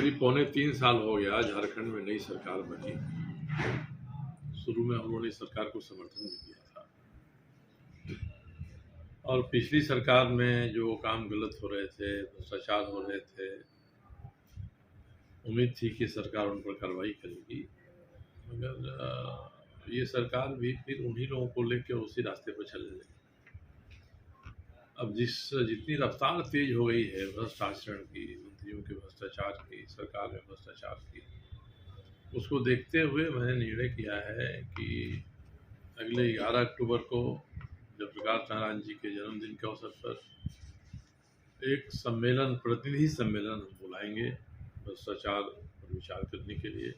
करीब पौने 3 साल हो गया झारखंड में नई सरकार बनी। शुरू में हम लोगों ने सरकार को समर्थन भी किया था और पिछली सरकार में जो काम गलत हो रहे थे, भ्रष्टाचार हो रहे थे, उम्मीद थी कि सरकार उन पर कार्रवाई करेगी, मगर ये सरकार भी फिर उन्हीं लोगों को लेकर उसी रास्ते पर चलने लगी। अब जितनी रफ्तार तेज हो गई है भ्रष्ट आचरण की, मंत्रियों के भ्रष्टाचार की, सरकार में भ्रष्टाचार की, उसको देखते हुए मैंने निर्णय किया है कि अगले 11 अक्टूबर को जब प्रकाश नारायण जी के जन्मदिन के अवसर पर एक सम्मेलन, प्रतिनिधि सम्मेलन हम बुलाएंगे भ्रष्टाचार पर विचार करने के लिए।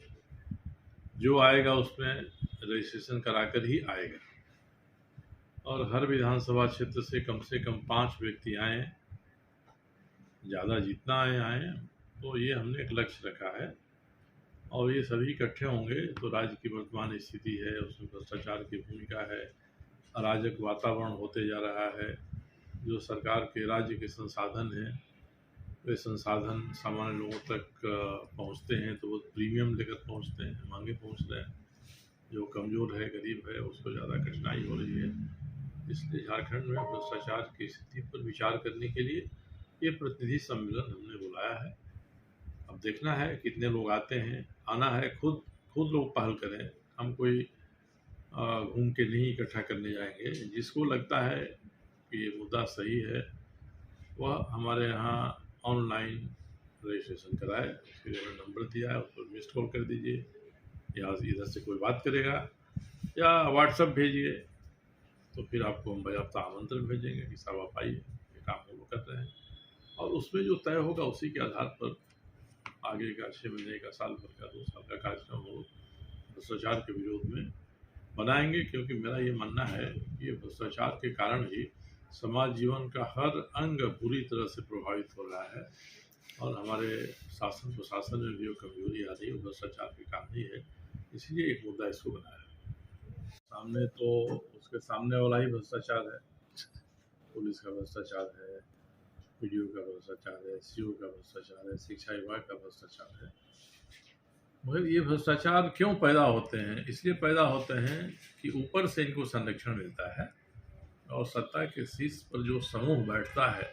जो आएगा उसमें रजिस्ट्रेशन कराकर ही आएगा और हर विधानसभा क्षेत्र से कम 5 व्यक्ति आए, ज़्यादा जितना आए। तो ये हमने एक लक्ष्य रखा है और ये सभी इकट्ठे होंगे तो राज्य की वर्तमान स्थिति है, उसमें भ्रष्टाचार की भूमिका है, अराजक वातावरण होते जा रहा है, जो सरकार के राज्य के संसाधन हैं वे संसाधन सामान्य लोगों तक पहुंचते हैं तो वो प्रीमियम लेकर पहुंचते हैं, महंगे पहुंच रहे हैं। जो कमज़ोर है, गरीब है, उसको ज़्यादा कठिनाई हो रही है। इसलिए झारखंड में भ्रष्टाचार की स्थिति पर विचार करने के लिए ये प्रतिनिधि सम्मेलन हमने बुलाया है। अब देखना है कितने लोग आते हैं, आना है, खुद लोग पहल करें। हम कोई घूम के नहीं इकट्ठा करने जाएंगे। जिसको लगता है कि ये मुद्दा सही है वह हमारे यहाँ ऑनलाइन रजिस्ट्रेशन कराए। उसके लिए मैंने नंबर दिया है, उस पर मिस्ड कॉल कर दीजिए या इधर से कोई बात करेगा या व्हाट्सएप भेजिए तो फिर आपको हम बाकायदा आमंत्रण भेजेंगे कि साहब आप आइए, ये काम हम लोग कर रहे हैं। और उसमें जो तय होगा उसी के आधार पर आगे का 6 महीने का, साल भर का, 2 साल का कार्यक्रम हो भ्रष्टाचार के विरोध में बनाएंगे। क्योंकि मेरा ये मानना है कि ये भ्रष्टाचार के कारण ही समाज जीवन का हर अंग बुरी तरह से प्रभावित हो रहा है और हमारे शासन प्रशासन में भी कमजोरी आ रही है, भ्रष्टाचार के कारण ही है। इसलिए एक मुद्दा इसको बनाया है। सामने तो उसके सामने वाला ही भ्रष्टाचार है, पुलिस का भ्रष्टाचार है, पीडीओ का भ्रष्टाचार है, सीओ का भ्रष्टाचार है, शिक्षा विभाग का भ्रष्टाचार है। मगर ये भ्रष्टाचार क्यों पैदा होते हैं? इसलिए पैदा होते हैं कि ऊपर से इनको संरक्षण मिलता है और सत्ता के शीर्ष पर जो समूह बैठता है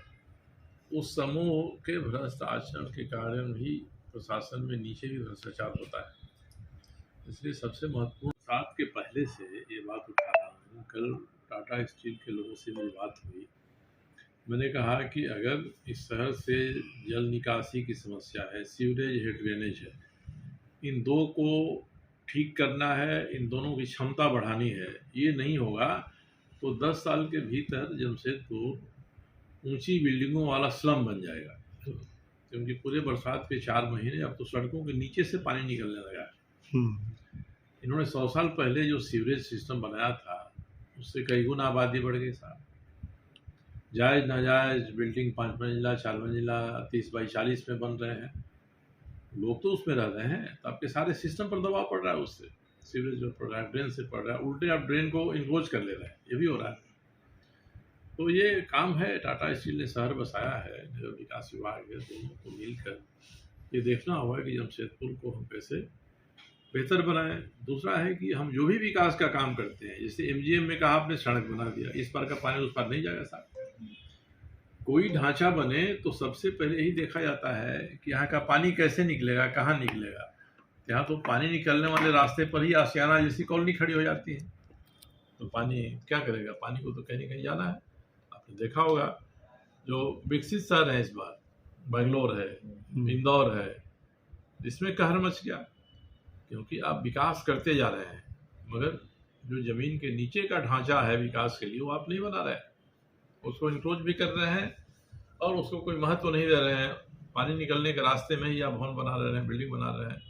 उस समूह के भ्रष्ट आचरण के कारण ही प्रशासन में नीचे भी भ्रष्टाचार होता है। इसलिए सबसे महत्वपूर्ण, साथ के पहले से ये बात उठा रहा हूँ। कल टाटा स्टील के लोगों से मेरी बात हुई, मैंने कहा कि अगर इस शहर से जल निकासी की समस्या है, सीवरेज है, ड्रेनेज है, इन दो को ठीक करना है, इन दोनों की क्षमता बढ़ानी है, ये नहीं होगा तो 10 साल के भीतर जमशेदपुर ऊंची बिल्डिंगों वाला स्लम बन जाएगा। क्योंकि पूरे बरसात के 4 महीने अब तो सड़कों के नीचे से पानी निकलने लगा है। इन्होंने 100 साल पहले जो सीवरेज सिस्टम बनाया था उससे कई गुना आबादी बढ़ गई साहब। जायज़ नाजायज़ बिल्डिंग 5 मंजिला, 4 मंजिला, 30 बाई 40 में बन रहे हैं। लोग तो उसमें रह रहे हैं तो आपके सारे सिस्टम पर दबाव पड़ रहा है, उससे सीवरेज जो पड़ रहा है, ड्रेन से पड़ रहा है, उल्टे आप ड्रेन को इंक्लोज कर ले रहे हैं, ये भी हो रहा है। तो ये काम है, टाटा स्टील ने शहर बसाया है, जो विकास विभाग है, दोनों को मिलकर ये देखना होगा कि जमशेदपुर को हम कैसे बेहतर बनाएं। दूसरा है कि हम जो भी विकास का काम करते हैं, जैसे एमजीएम में कहा आपने सड़क बना दिया, इस पार का पानी उस पार नहीं जाएगा साहब। कोई ढांचा बने तो सबसे पहले ही देखा जाता है कि यहाँ का पानी कैसे निकलेगा, कहाँ निकलेगा। यहाँ तो पानी निकलने वाले रास्ते पर ही आशियाना जैसी कॉलोनी खड़ी हो जाती है, तो पानी क्या करेगा? पानी को तो कहीं ना कहीं जाना है। आपने देखा होगा जो विकसित शहर है इस बार, बेंगलोर है, इंदौर है, इसमें कहर मच गया क्योंकि आप विकास करते जा रहे हैं मगर जो ज़मीन के नीचे का ढांचा है विकास के लिए वो आप नहीं बना रहे, उसको इंक्रोच भी कर रहे हैं और उसको कोई महत्व नहीं दे रहे हैं। पानी निकलने के रास्ते में ही आप भवन बना रहे हैं, बिल्डिंग बना रहे हैं।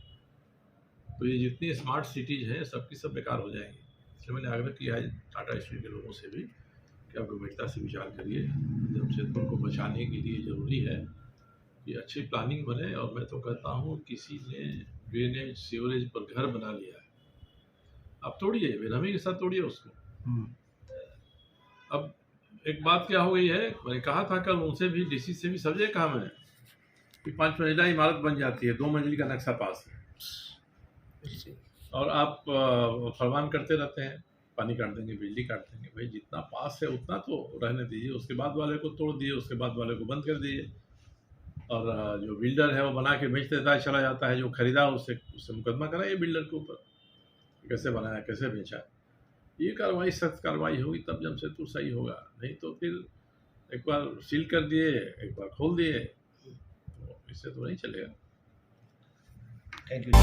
तो ये जितनी स्मार्ट सिटीज़ हैं सबकी सब बेकार हो जाएंगी। इसलिए मैंने आग्रह किया है टाटा स्टील के लोगों से भी कि आप गंभीरता से विचार करिए। जमशेदपुर को बचाने के लिए ज़रूरी है कि अच्छी प्लानिंग बने। और मैं तो कहता हूँ किसी ने ड्रेनेज सीवरेज पर घर बना लिया है, आप तोड़िए, बेरहमी के साथ तोड़िए उसको। अब एक बात क्या हो गई है, मैंने कहा था कल उनसे भी, डीसी से भी, सब जगह कहा मैंने कि 5 मंजिला इमारत बन जाती है, 2 मंजिल का नक्शा पास है और आप फरमान करते रहते हैं, पानी काट देंगे, बिजली काट देंगे। भाई जितना पास है उतना तो रहने दीजिए, उसके बाद वाले को तोड़ दीजिए, उसके बाद वाले को बंद कर दीजिए। और जो बिल्डर है वो बना के बेच देता है, चला जाता है, जो खरीदा उससे उससे मुकदमा कराइए बिल्डर के ऊपर, कैसे बनाया, कैसे बेचा। ये कार्रवाई, सख्त कार्रवाई होगी तब जमशेदपुर सही होगा, नहीं तो फिर एक बार सील कर दिए, एक बार खोल दिए, तो इससे तो नहीं चलेगा। Thank you.